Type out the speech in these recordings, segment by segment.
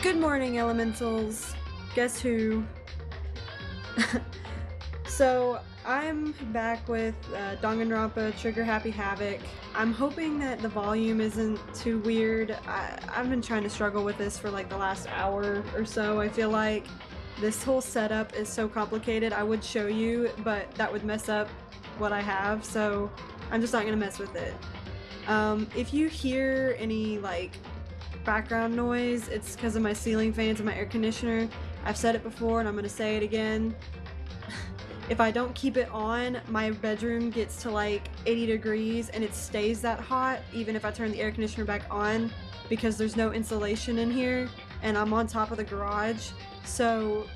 Good morning, elementals. Guess who? So, I'm back with Danganronpa Trigger Happy Havoc. I'm hoping that the volume isn't too weird. I've been trying to struggle with this for like the last hour or so. I feel like this whole setup is so complicated. I would show you, but that would mess up what I have, so I'm just not gonna mess with it. If you hear any like background noise, it's because of my ceiling fans and my air conditioner. I've said it before and I'm gonna say it again. If I don't keep it on, my bedroom gets to like 80 degrees and it stays that hot even if I turn the air conditioner back on, because there's no insulation in here and I'm on top of the garage, so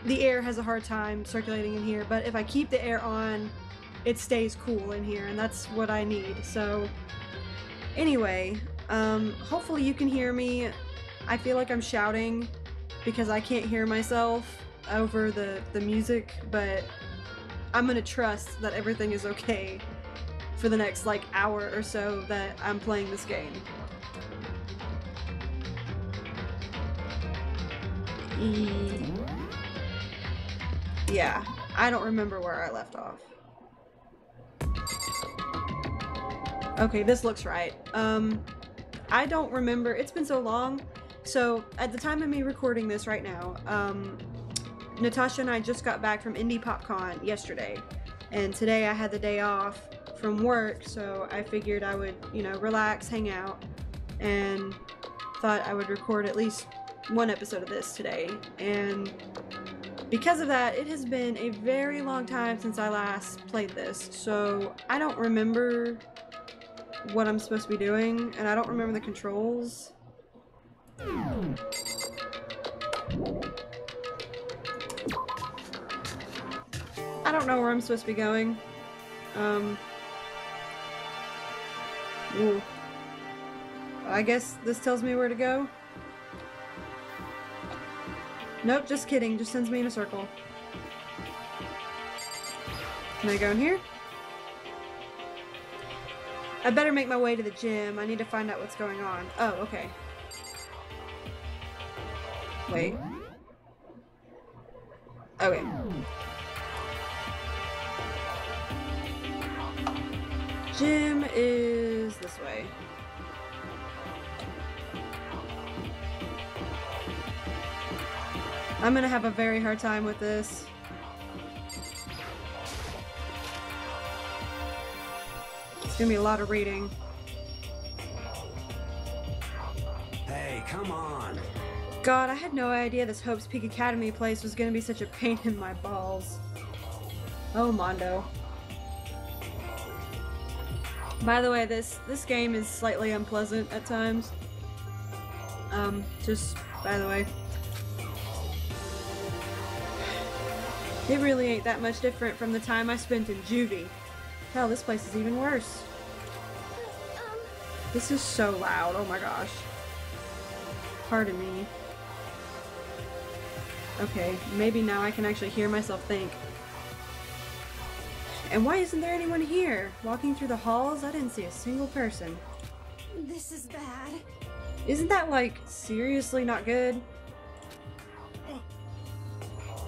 the air has a hard time circulating in here. But if I keep the air on, it stays cool in here, and that's what I need. So anyway, hopefully you can hear me. I feel like I'm shouting because I can't hear myself over the music, but I'm gonna trust that everything is okay for the next like hour or so that I'm playing this game. Yeah, I don't remember where I left off. Okay, this looks right. I don't remember. It's been so long. So at the time of me recording this right now, Natasha and I just got back from Indie PopCon yesterday, and today I had the day off from work, so I figured I would, you know, relax, hang out, and thought I would record at least one episode of this today. And because of that, it has been a very long time since I last played this, so I don't remember what I'm supposed to be doing, and I don't remember the controls. I don't know where I'm supposed to be going. Ooh. I guess this tells me where to go. Nope, just kidding. Just sends me in a circle. Can I go in here? I better make my way to the gym. I need to find out what's going on. Oh, okay. Wait. Okay. Gym is this way. I'm gonna have a very hard time with this. It's gonna be a lot of reading. Hey, come on. God, I had no idea this Hope's Peak Academy place was gonna be such a pain in my balls. Oh, Mondo. By the way, this game is slightly unpleasant at times. Just by the way. It really ain't that much different from the time I spent in juvie. Hell, this place is even worse. This is so loud, oh my gosh. Pardon me. Okay, maybe now I can actually hear myself think. And why isn't there anyone here? Walking through the halls, I didn't see a single person. This is bad. Isn't that, like, seriously not good?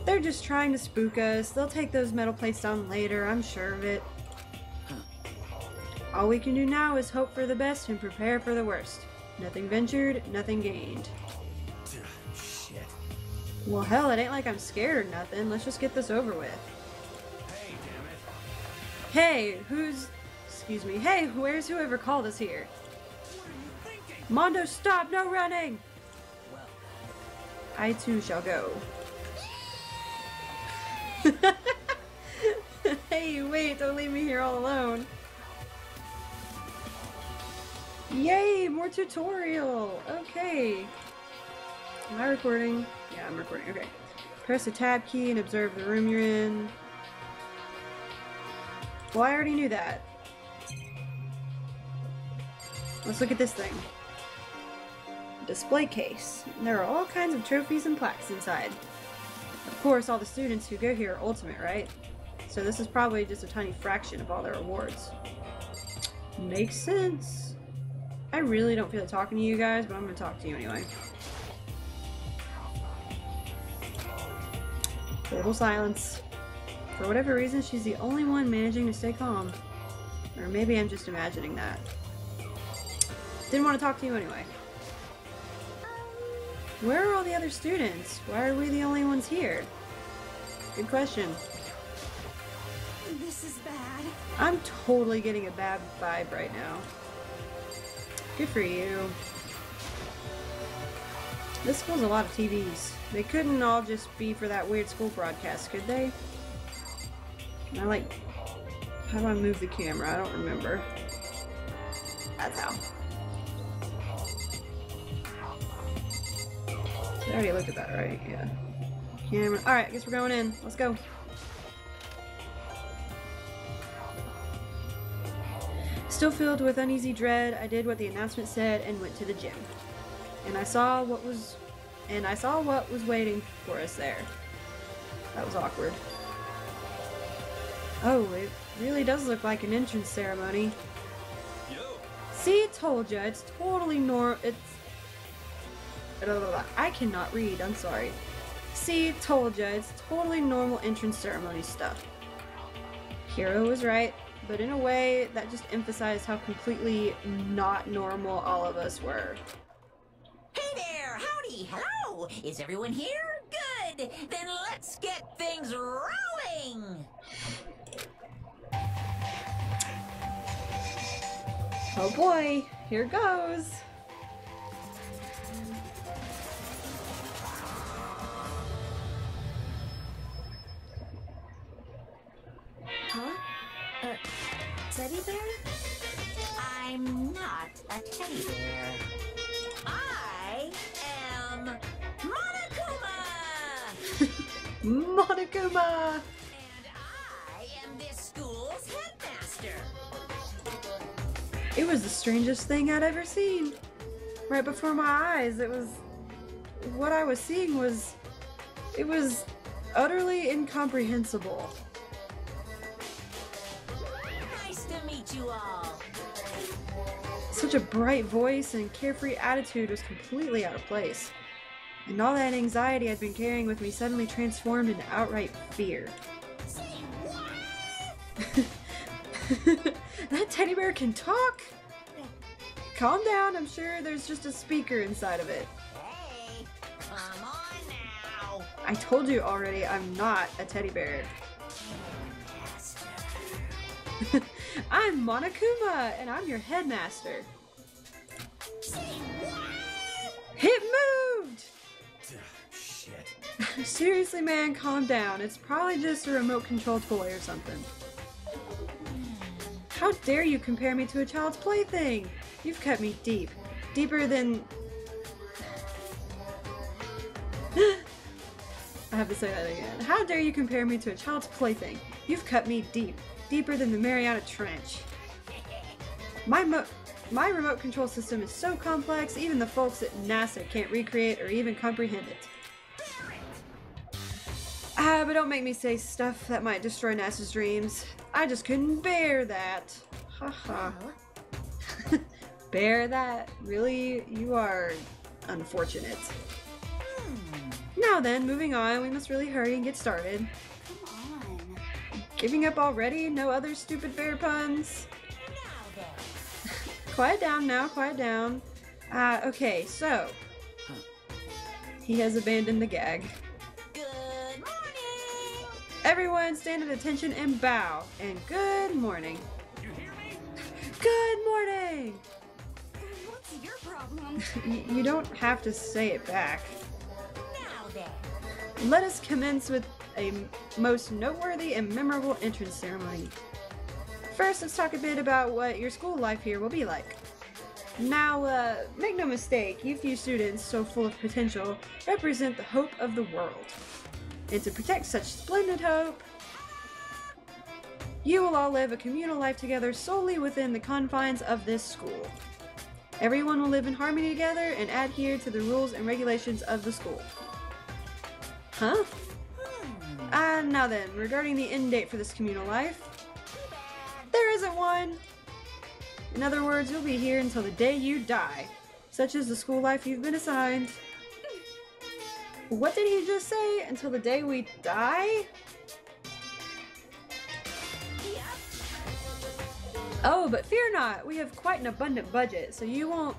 They're just trying to spook us. They'll take those metal plates down later, I'm sure of it. All we can do now is hope for the best and prepare for the worst. Nothing ventured, nothing gained. Shit. Well, hell, it ain't like I'm scared or nothing. Let's just get this over with. Hey, damn it. Hey, who's... Excuse me. Hey, where's whoever called us here? What are you thinking? Mondo, stop! No running! Well, I too shall go. Hey, wait, don't leave me here all alone. Yay, more tutorial! Okay. Am I recording? Yeah, I'm recording, okay. Press the tab key and observe the room you're in. Well, I already knew that. Let's look at this thing. Display case. There are all kinds of trophies and plaques inside. Of course, all the students who go here are ultimate, right? So this is probably just a tiny fraction of all their rewards. Makes sense. I really don't feel like talking to you guys, but I'm gonna talk to you anyway. Total silence. For whatever reason, she's the only one managing to stay calm. Or maybe I'm just imagining that. Didn't want to talk to you anyway. Where are all the other students? Why are we the only ones here? Good question. This is bad. I'm totally getting a bad vibe right now. Good for you. This school's a lot of TVs. They couldn't all just be for that weird school broadcast, could they? Can I like... How do I move the camera? I don't remember. That's how. I already looked at that, right? Yeah. Camera. Alright, I guess we're going in. Let's go. Still filled with uneasy dread, I did what the announcement said and went to the gym. And I saw what was waiting for us there. That was awkward. Oh, it really does look like an entrance ceremony. Yo. See, told ya, it's totally I cannot read, I'm sorry. See, told ya, it's totally normal entrance ceremony stuff. Hiro was right, but in a way that just emphasized how completely not normal all of us were. Hey there! Howdy! Hello! Is everyone here? Good! Then let's get things rolling! Oh boy, here goes. Huh? Teddy bear? I'm not a teddy bear. I am MONOKUMA! Monokuma! And I am this school's headmaster. It was the strangest thing I'd ever seen. Right before my eyes, it was... What I was seeing was... It was utterly incomprehensible. Nice to meet you all. Such a bright voice and carefree attitude was completely out of place. And all that anxiety I'd been carrying with me suddenly transformed into outright fear. Say what? That teddy bear can talk? Calm down, I'm sure there's just a speaker inside of it. Hey, come on now. I told you already, I'm not a teddy bear. Master. I'm Monokuma, and I'm your headmaster. Say what? It moved! Shit. Seriously, man, calm down. It's probably just a remote control toy or something. How dare you compare me to a child's plaything? You've cut me deep. Deeper than... I have to say that again. How dare you compare me to a child's plaything? You've cut me deep. Deeper than the Mariana Trench. My remote control system is so complex, even the folks at NASA can't recreate or even comprehend it. But don't make me say stuff that might destroy NASA's dreams. I just couldn't bear that. Haha. Bear that? Really? You are unfortunate. Now then, moving on, we must really hurry and get started. Come on. Giving up already? No other stupid bear puns? Now then. Quiet down now, quiet down. Okay, so. He has abandoned the gag. Good morning. Everyone stand at attention and bow. And good morning. You hear me? Good morning! What's your problem? You don't have to say it back. Now then. Let us commence with a most noteworthy and memorable entrance ceremony. First, let's talk a bit about what your school life here will be like. Now, make no mistake, you few students, so full of potential, represent the hope of the world. And to protect such splendid hope, you will all live a communal life together solely within the confines of this school. Everyone will live in harmony together and adhere to the rules and regulations of the school. Huh? Now then, regarding the end date for this communal life, there isn't one! In other words, you'll be here until the day you die, such is the school life you've been assigned. What did he just say? Until the day we die? Oh, but fear not, we have quite an abundant budget, so you won't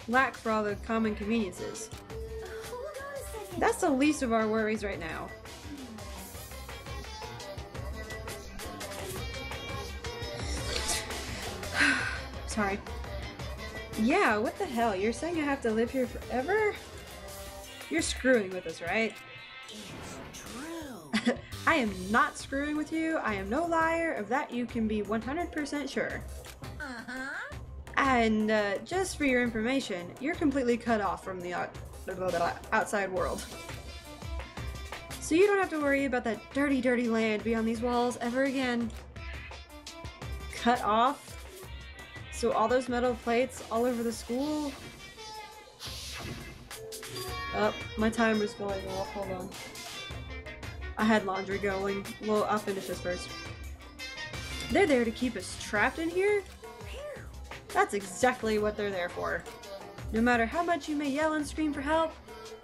lack for all the common conveniences. Hold on a second. That's the least of our worries right now. Sorry. Yeah, what the hell? You're saying I have to live here forever? You're screwing with us, right? It's true. I am not screwing with you. I am no liar. Of that you can be 100% sure. Uh-huh. And just for your information, you're completely cut off from the outside world. So you don't have to worry about that dirty, dirty land beyond these walls ever again. Cut off? So all those metal plates all over the school? Oh, my timer's going off. Hold on. I had laundry going. Well, I'll finish this first. They're there to keep us trapped in here? That's exactly what they're there for. No matter how much you may yell and scream for help,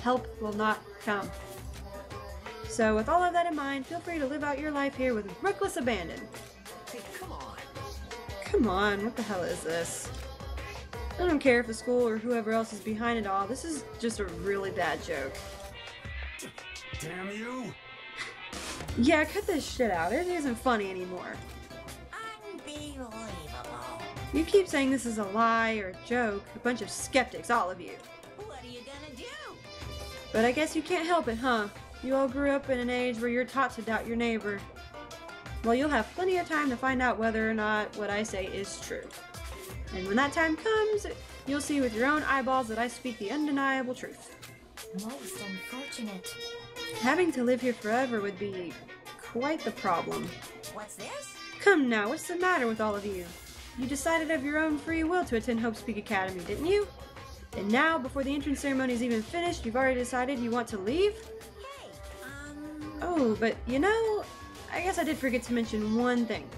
help will not come. So with all of that in mind, feel free to live out your life here with reckless abandon. Hey, come on. Come on, what the hell is this? I don't care if the school or whoever else is behind it all, this is just a really bad joke. Damn you. Yeah, cut this shit out, it isn't funny anymore. Unbelievable. You keep saying this is a lie or a joke, a bunch of skeptics, all of you. What are you gonna do? But I guess you can't help it, huh? You all grew up in an age where you're taught to doubt your neighbor. Well, you'll have plenty of time to find out whether or not what I say is true. And when that time comes, you'll see with your own eyeballs that I speak the undeniable truth. Most unfortunate. Having to live here forever would be quite the problem. What's this? Come now, what's the matter with all of you? You decided of your own free will to attend Hope's Peak Academy, didn't you? And now, before the entrance ceremony is even finished, you've already decided you want to leave? Hey, Oh, but you know, I guess I did forget to mention one thing.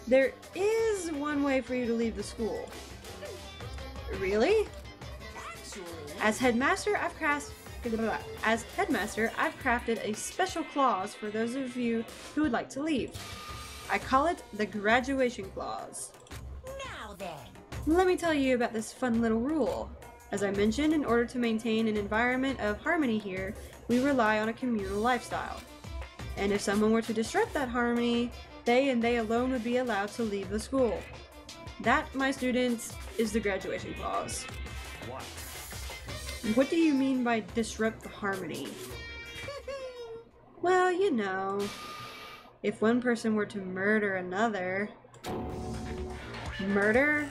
There is one way for you to leave the school. Really? actually, As headmaster, I've crafted a special clause for those of you who would like to leave. I call it the graduation clause. now then. Let me tell you about this fun little rule. As I mentioned, in order to maintain an environment of harmony here, we rely on a communal lifestyle. And if someone were to disrupt that harmony, they and they alone would be allowed to leave the school. That, my students, is the graduation clause. What? What do you mean by disrupt the harmony? Well, you know, if one person were to murder another... Murder?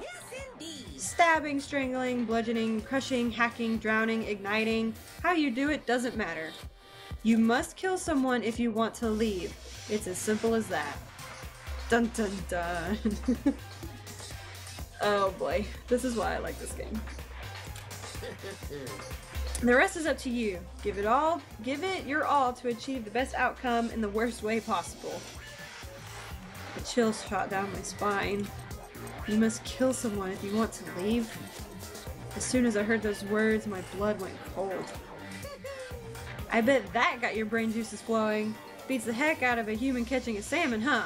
Yes, indeed. Stabbing, strangling, bludgeoning, crushing, hacking, drowning, igniting. How you do it doesn't matter. You must kill someone if you want to leave. It's as simple as that. Dun dun dun. Oh boy, this is why I like this game. The rest is up to you. Give it your all to achieve the best outcome in the worst way possible. A chill shot down my spine. You must kill someone if you want to leave. As soon as I heard those words, my blood went cold. I bet that got your brain juices flowing. Beats the heck out of a human catching a salmon, huh?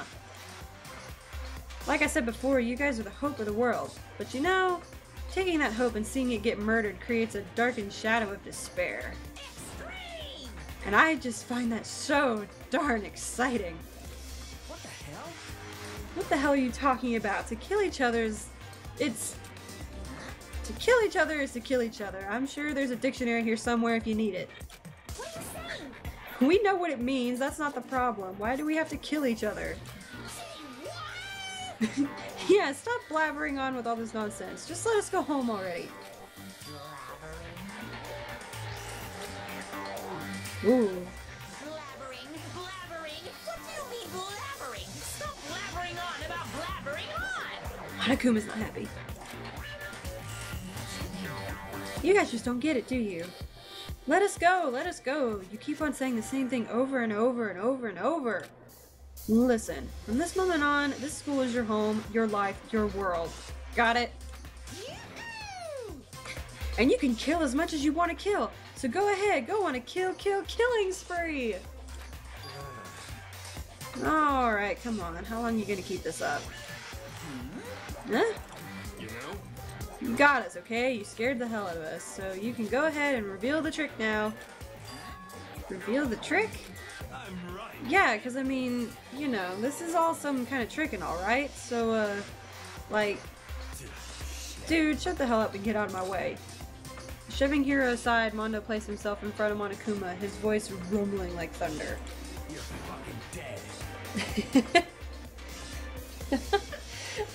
Like I said before, you guys are the hope of the world. But you know, taking that hope and seeing it get murdered creates a darkened shadow of despair. Extreme. And I just find that so darn exciting. What the hell? What the hell are you talking about? To kill each other is... To kill each other is to kill each other. I'm sure there's a dictionary here somewhere if you need it. What are you saying? We know what it means, that's not the problem. Why do we have to kill each other? Yeah, stop blabbering on with all this nonsense. Just let us go home already. Ooh. Blabbering. What do you mean blabbering? Stop blabbering on about blabbering on. Monokuma's not happy. You guys just don't get it, do you? Let us go, let us go. You keep on saying the same thing over and over and over and over. Listen, from this moment on, this school is your home, your life, your world. Got it? And you can kill as much as you want to kill. So go ahead, go on a killing spree. Alright, come on. How long are you gonna keep this up? Huh? You know? You got us, okay? You scared the hell out of us. So you can go ahead and reveal the trick now. Reveal the trick? I'm right. Yeah, because I mean, you know, this is all some kind of trick and all, right? So, like, dude, shut the hell up and get out of my way. Shoving Hiro aside, Mondo placed himself in front of Monokuma, his voice rumbling like thunder. You're fucking dead.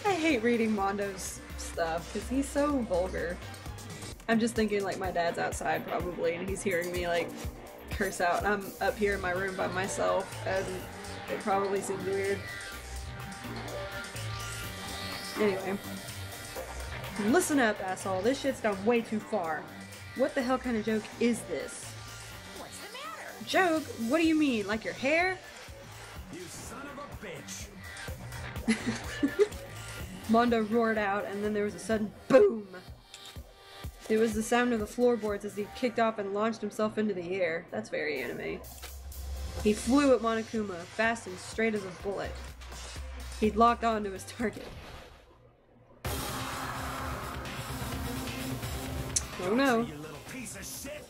I hate reading Mondo's stuff because he's so vulgar. I'm just thinking like my dad's outside probably and he's hearing me like curse out. I'm up here in my room by myself and it probably seems weird. Anyway. Listen up, asshole. This shit's gone way too far. What the hell kind of joke is this? What's the matter? Joke? What do you mean? Like your hair? You son of a bitch. Mondo roared out, and then there was a sudden boom. It was the sound of the floorboards as he kicked off and launched himself into the air. That's very anime. He flew at Monokuma, fast and straight as a bullet. He'd locked on to his target. Oh no. You little piece of shit.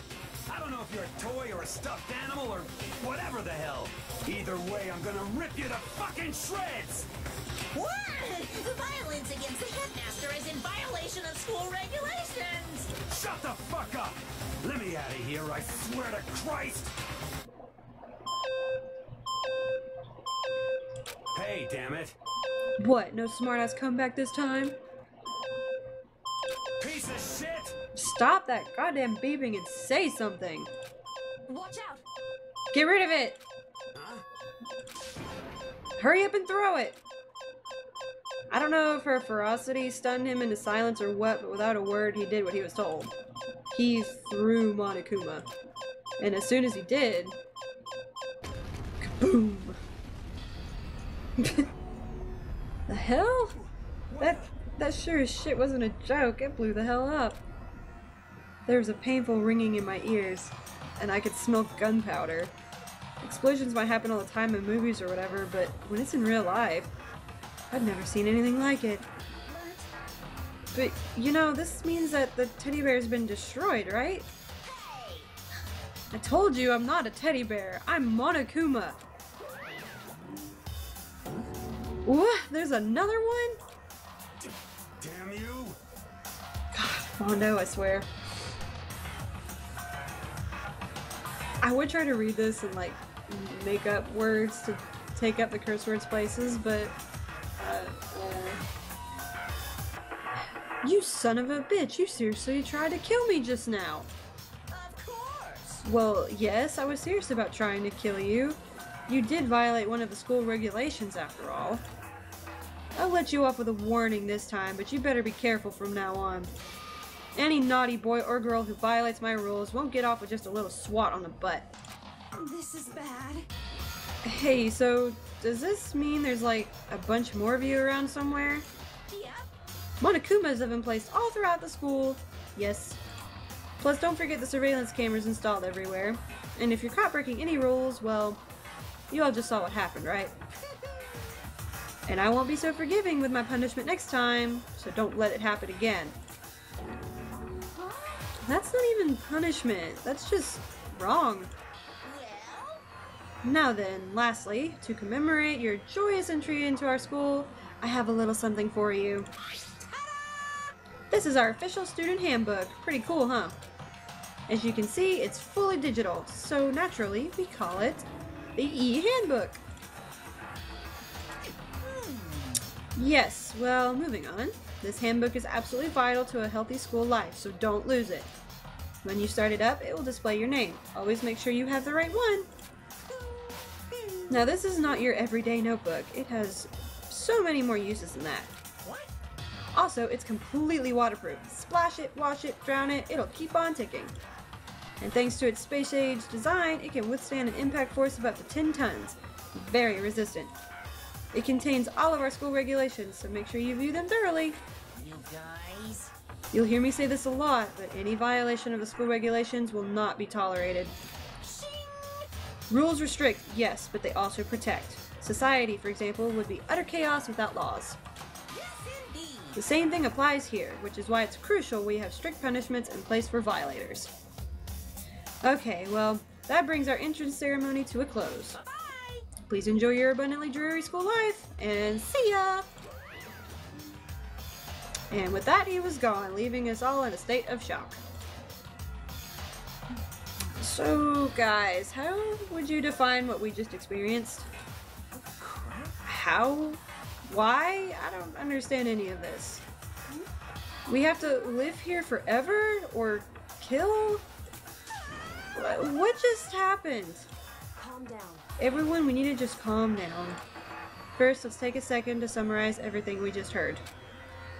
I don't know if you're a toy or a stuffed animal or whatever the hell. Either way, I'm gonna rip you to fucking shreds. What? Violence against the headmaster is in violation of school regulations. Shut the fuck up. Let me out of here, I swear to Christ. Hey, damn it. What? No smartass comeback this time? Piece of shit. Stop that goddamn beeping and say something. Watch out! Get rid of it. Huh? Hurry up and throw it. I don't know if her ferocity stunned him into silence or what, but without a word, he did what he was told. He threw Monokuma. And as soon as he did... Kaboom! The hell? That sure as shit wasn't a joke. It blew the hell up. There was a painful ringing in my ears, and I could smell gunpowder. Explosions might happen all the time in movies or whatever, but when it's in real life, I've never seen anything like it. But, you know, this means that the teddy bear's been destroyed, right? I told you I'm not a teddy bear. I'm Monokuma. What? There's another one? Damn you. God, Mondo, I swear. I would try to read this and, like, make up words to take up the curse words places, but... You son of a bitch, you seriously tried to kill me just now. Of course. Well, yes, I was serious about trying to kill you. You did violate one of the school regulations after all. I'll let you off with a warning this time, but you better be careful from now on. Any naughty boy or girl who violates my rules won't get off with just a little swat on the butt. This is bad. Hey, so does this mean there's like a bunch more of you around somewhere? Yep. Monokumas have been placed all throughout the school. Yes. Plus, don't forget the surveillance cameras installed everywhere. And if you're caught breaking any rules, well, you all just saw what happened, right? And I won't be so forgiving with my punishment next time, so don't let it happen again. That's not even punishment. That's just wrong. Well, Now then, lastly, to commemorate your joyous entry into our school, I have a little something for you. This is our official student handbook. Pretty cool, huh? As you can see, it's fully digital, so naturally, we call it the e-handbook. Yes, well, moving on. This handbook is absolutely vital to a healthy school life, so don't lose it. When you start it up, it will display your name. Always make sure you have the right one. Now, this is not your everyday notebook. It has so many more uses than that. what? Also, it's completely waterproof. Splash it, wash it, drown it, it'll keep on ticking. And thanks to its space-age design, it can withstand an impact force of up to 10 tons. Very resistant. It contains all of our school regulations, so make sure you view them thoroughly. You guys, You'll hear me say this a lot, but any violation of the school regulations will not be tolerated. Rules restrict, yes, but they also protect. Society, for example, would be utter chaos without laws. The same thing applies here, which is why it's crucial we have strict punishments in place for violators. Okay, well, that brings our entrance ceremony to a close. Bye. Please enjoy your abundantly dreary school life, and see ya! And with that, he was gone, leaving us all in a state of shock. So, guys, how would you define what we just experienced? How? Why? I don't understand any of this. We have to live here forever? Or kill? What just happened? Calm down. Everyone, we need to just calm down. First, let's take a second to summarize everything we just heard.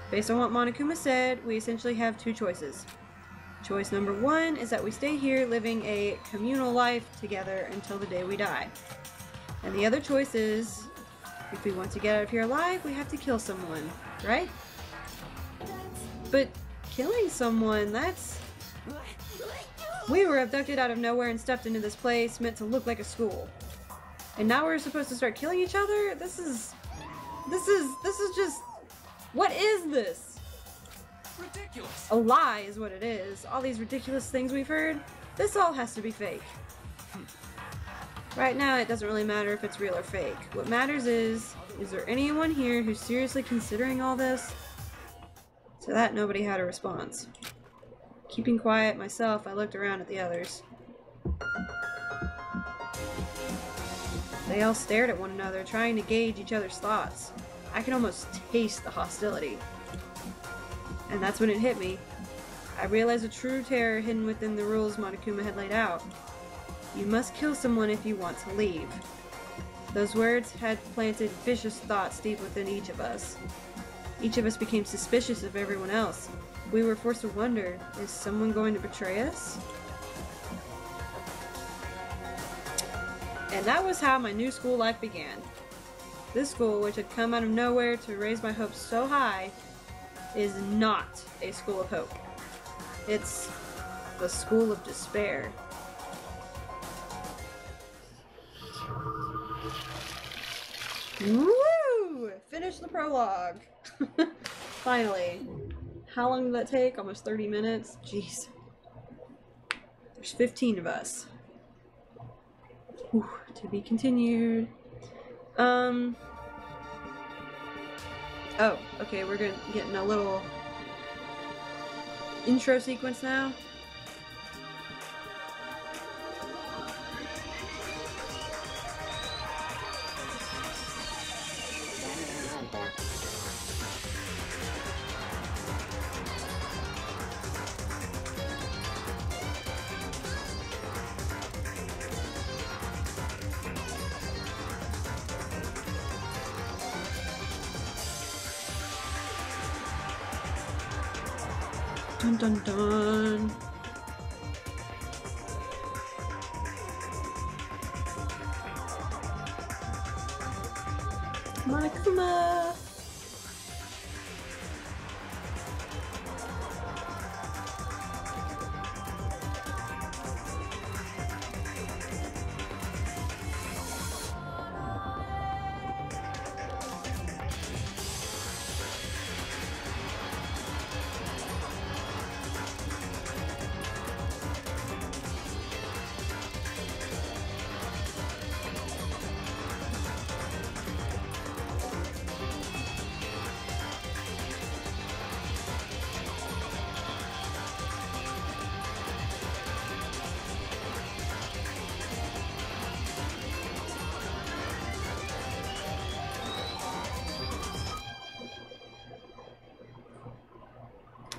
Based on what Monokuma said, we essentially have two choices. Choice number one is that we stay here living a communal life together until the day we die. And the other choice is, if we want to get out of here alive, we have to kill someone, right? But killing someone, that's... We were abducted out of nowhere and stuffed into this place meant to look like a school. And now we're supposed to start killing each other? This is just... What is this? Ridiculous. A lie is what it is. All these ridiculous things we've heard, this all has to be fake. Right now, it doesn't really matter if it's real or fake. What matters is there anyone here who's seriously considering all this? To that, nobody had a response. Keeping quiet myself, I looked around at the others. They all stared at one another, trying to gauge each other's thoughts. I could almost taste the hostility. And that's when it hit me. I realized the true terror hidden within the rules Monokuma had laid out. You must kill someone if you want to leave. Those words had planted vicious thoughts deep within each of us. Each of us became suspicious of everyone else. We were forced to wonder, is someone going to betray us? And that was how my new school life began. This school, which had come out of nowhere to raise my hopes so high, is not a school of hope. It's the school of despair. Woo! Finished the prologue. Finally. How long did that take? Almost 30 minutes? Jeez. There's 15 of us. Whew, to be continued. Oh, okay, we're getting a little intro sequence now. Dun dun dun. Monokuma.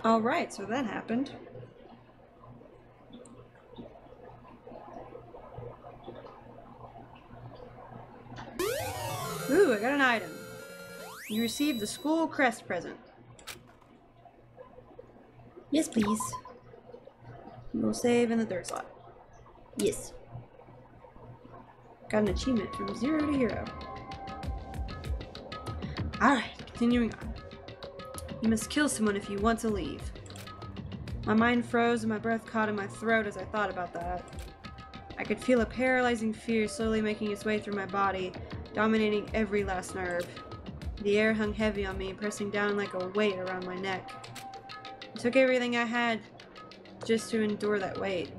Alright, so that happened. Ooh, I got an item. You received the school crest present. Yes, please. We'll save in the third slot. Yes. Got an achievement from 0 to hero. Alright, continuing on. You must kill someone if you want to leave. My mind froze and my breath caught in my throat as I thought about that. I could feel a paralyzing fear slowly making its way through my body, dominating every last nerve. The air hung heavy on me, pressing down like a weight around my neck. It took everything I had just to endure that weight.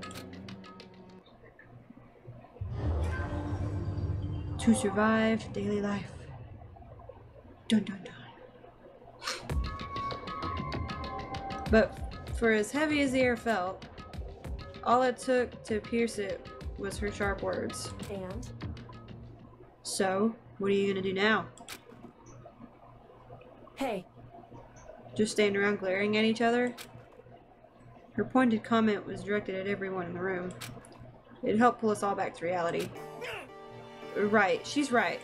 To survive daily life. Dun dun dun. But for as heavy as the air felt, all it took to pierce it was her sharp words. And? So, what are you gonna do now? Hey. Just stand around glaring at each other? Her pointed comment was directed at everyone in the room. It helped pull us all back to reality. Right, she's right.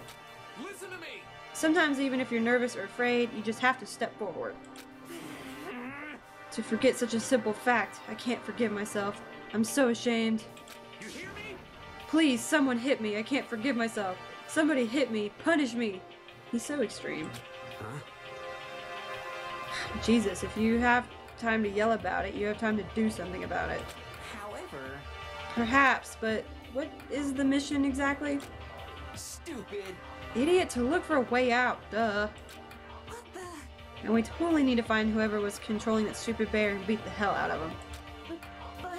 Listen to me! Sometimes even if you're nervous or afraid, you just have to step forward. To forget such a simple fact, I can't forgive myself. I'm so ashamed. You hear me? Please, someone hit me. I can't forgive myself. Somebody hit me. Punish me. He's so extreme. Huh? Jesus, if you have time to yell about it, you have time to do something about it. However, Perhaps, but what is the mission exactly? stupid. Idiot, to look for a way out, duh. What the? And we totally need to find whoever was controlling that stupid bear and beat the hell out of him.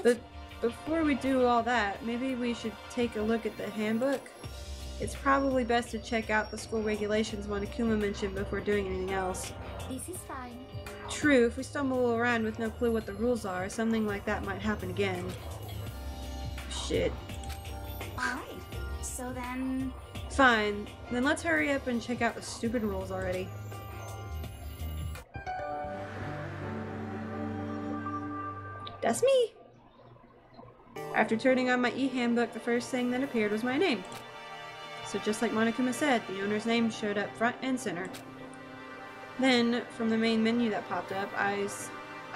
But before we do all that, maybe we should take a look at the handbook? It's probably best to check out the school regulations MONOKUMA mentioned before doing anything else. This is fine. True, if we stumble around with no clue what the rules are, something like that might happen again. Shit. Alright. So then... Fine, then let's hurry up and check out the stupid rules already. That's me! After turning on my e-handbook, the first thing that appeared was my name. So just like MONOKUMA said, the owner's name showed up front and center. Then, from the main menu that popped up, I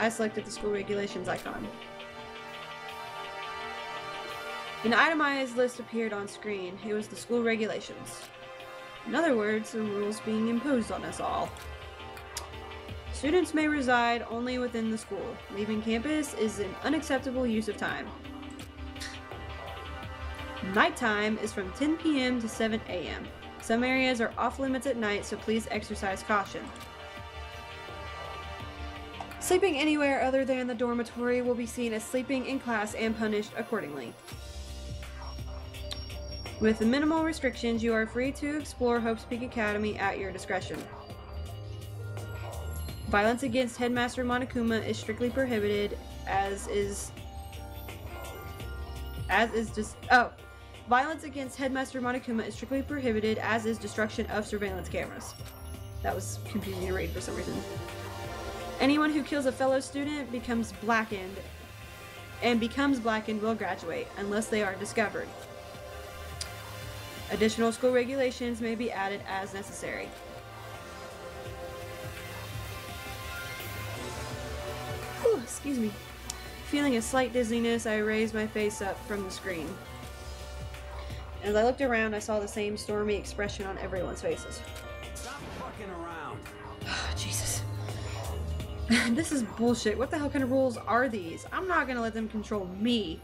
selected the school regulations icon. An itemized list appeared on screen. It was the school regulations. In other words, the rules being imposed on us all. Students may reside only within the school. Leaving campus is an unacceptable use of time. Nighttime is from 10 p.m. to 7 a.m. Some areas are off limits at night, so please exercise caution. Sleeping anywhere other than the dormitory will be seen as sleeping in class and punished accordingly. With minimal restrictions, you are free to explore Hope's Peak Academy at your discretion. Violence against Headmaster MONOKUMA is strictly prohibited, Violence against Headmaster MONOKUMA is strictly prohibited, as is destruction of surveillance cameras. That was confusing to read for some reason. Anyone who kills a fellow student becomes blackened will graduate, unless they are discovered. Additional school regulations may be added as necessary. Whew, excuse me. Feeling a slight dizziness, I raised my face up from the screen. As I looked around, I saw the same stormy expression on everyone's faces. Stop fucking around. Jesus. This is bullshit. What the hell kind of rules are these? I'm not gonna let them control me.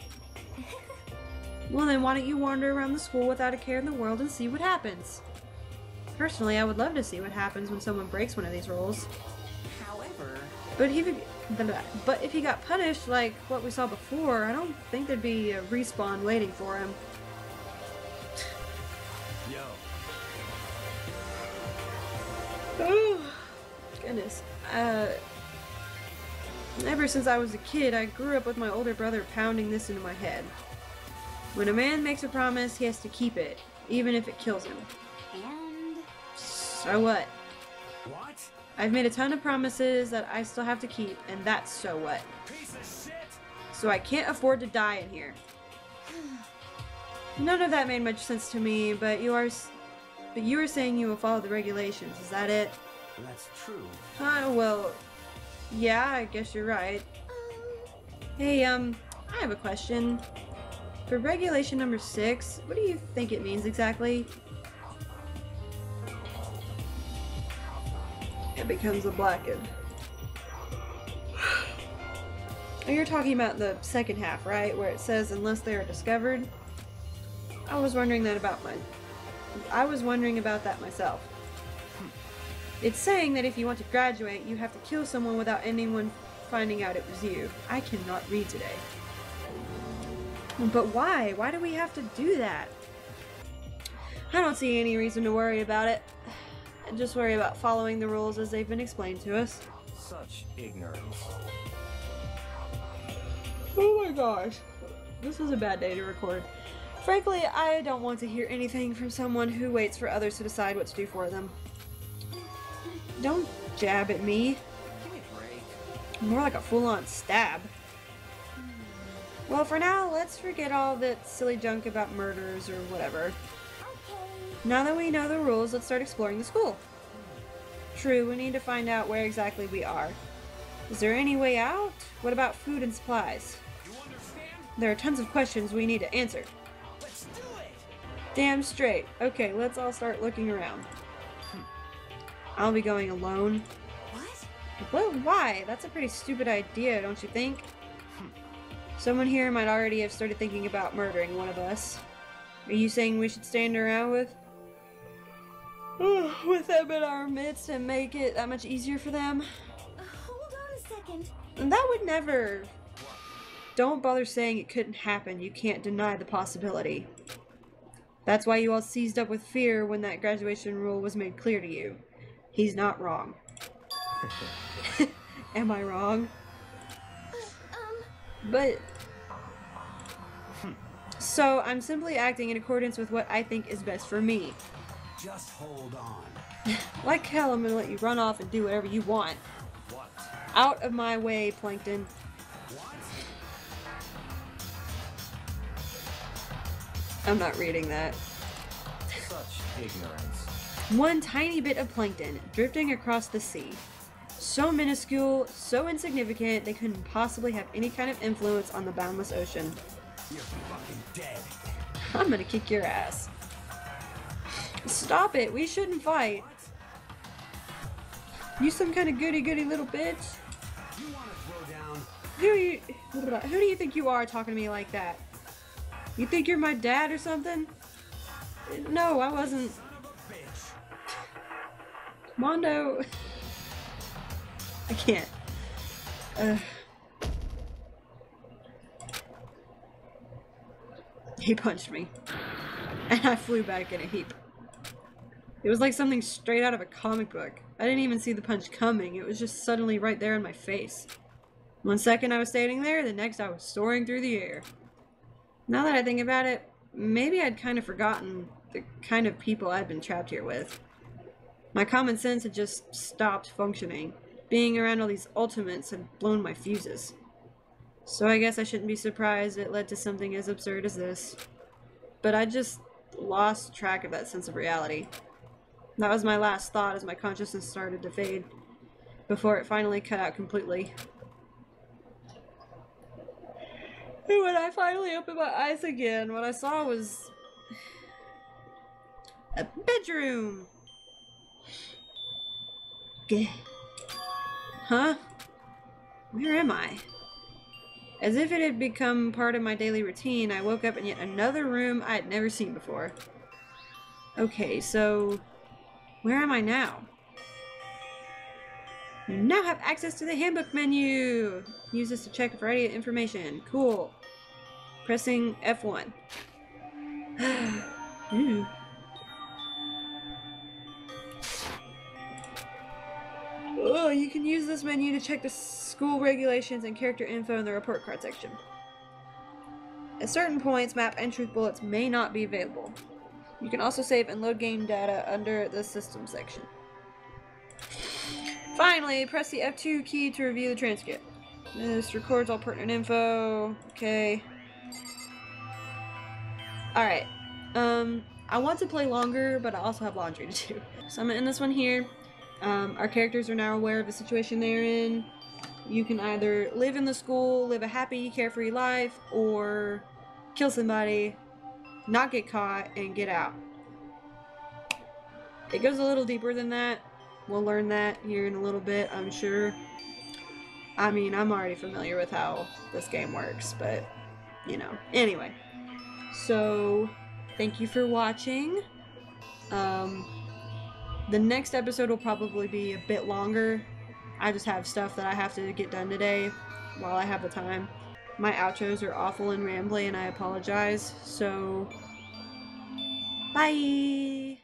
Well then, why don't you wander around the school without a care in the world and see what happens? Personally, I would love to see what happens when someone breaks one of these rules. However, But if he got punished like what we saw before, I don't think there'd be a respawn waiting for him. Yo. Oh, goodness. Ever since I was a kid, I grew up with my older brother pounding this into my head. When a man makes a promise, he has to keep it, even if it kills him. And... So what? What? I've made a ton of promises that I still have to keep, and that's so what. Piece of shit! So I can't afford to die in here. None of that made much sense to me, but you were saying you will follow the regulations, is that it? That's true. Well, yeah, I guess you're right. Hey, I have a question. For regulation number 6, what do you think it means exactly? It becomes a blackened. Oh, you're talking about the second half, right? Where it says unless they are discovered. I was wondering about that myself. It's saying that if you want to graduate, you have to kill someone without anyone finding out it was you. I cannot read today. But why? Why do we have to do that? I don't see any reason to worry about it. Just worry about following the rules as they've been explained to us. Such ignorance. Oh my gosh. This was a bad day to record. Frankly, I don't want to hear anything from someone who waits for others to decide what to do for them. Don't jab at me. Give me a break. More like a full-on stab. Well, for now, let's forget all that silly junk about murders or whatever. Okay. Now that we know the rules, let's start exploring the school. True, we need to find out where exactly we are. Is there any way out? What about food and supplies? You understand? There are tons of questions we need to answer. Let's do it! Damn straight. Okay, let's all start looking around. I'll be going alone. What? Well, why? That's a pretty stupid idea, don't you think? Someone here might already have started thinking about murdering one of us. Are you saying we should stand around with them in our midst and make it that much easier for them? Hold on a second. That would never... Don't bother saying it couldn't happen. You can't deny the possibility. That's why you all seized up with fear when that graduation rule was made clear to you. He's not wrong. Am I wrong? But... So, I'm simply acting in accordance with what I think is best for me. Just hold on. Like hell, I'm gonna let you run off and do whatever you want. What? Out of my way, Plankton. What? I'm not reading that. Such ignorance. One tiny bit of plankton drifting across the sea. So minuscule, so insignificant, they couldn't possibly have any kind of influence on the boundless ocean. You're fucking dead. I'm gonna kick your ass. Stop it, we shouldn't fight. You some kind of goody-goody little bitch? You want to throw down? Who do you think you are talking to me like that? You think you're my dad or something? No, I wasn't. Son of a bitch. Mondo. I can't. He punched me. And I flew back in a heap. It was like something straight out of a comic book. I didn't even see the punch coming. It was just suddenly right there in my face. 1 second I was standing there, the next I was soaring through the air. Now that I think about it, maybe I'd kind of forgotten the kind of people I'd been trapped here with. My common sense had just stopped functioning. Being around all these ultimates had blown my fuses. So I guess I shouldn't be surprised it led to something as absurd as this. But I just lost track of that sense of reality. That was my last thought as my consciousness started to fade, before it finally cut out completely. And when I finally opened my eyes again, what I saw was a bedroom! Huh? Where am I? As if it had become part of my daily routine, I woke up in yet another room I had never seen before. Okay, so where am I now? You now have access to the handbook menu! Use this to check a variety of information. Cool. Pressing F1. Ooh. Oh, you can use this menu to check the school regulations and character info in the report card section. At certain points, map and truth bullets may not be available. You can also save and load game data under the system section. Finally, press the F2 key to review the transcript. This records all pertinent info. Okay. Alright. I want to play longer, but I also have laundry to do. So I'm gonna end this one here. Our characters are now aware of the situation they're in. You can either live in the school, live a happy, carefree life, or kill somebody, not get caught, and get out. It goes a little deeper than that. We'll learn that here in a little bit, I'm sure. I mean, I'm already familiar with how this game works, but, you know. Anyway. So, thank you for watching. The next episode will probably be a bit longer. I just have stuff that I have to get done today while I have the time. My outros are awful and rambly, and I apologize. So, bye!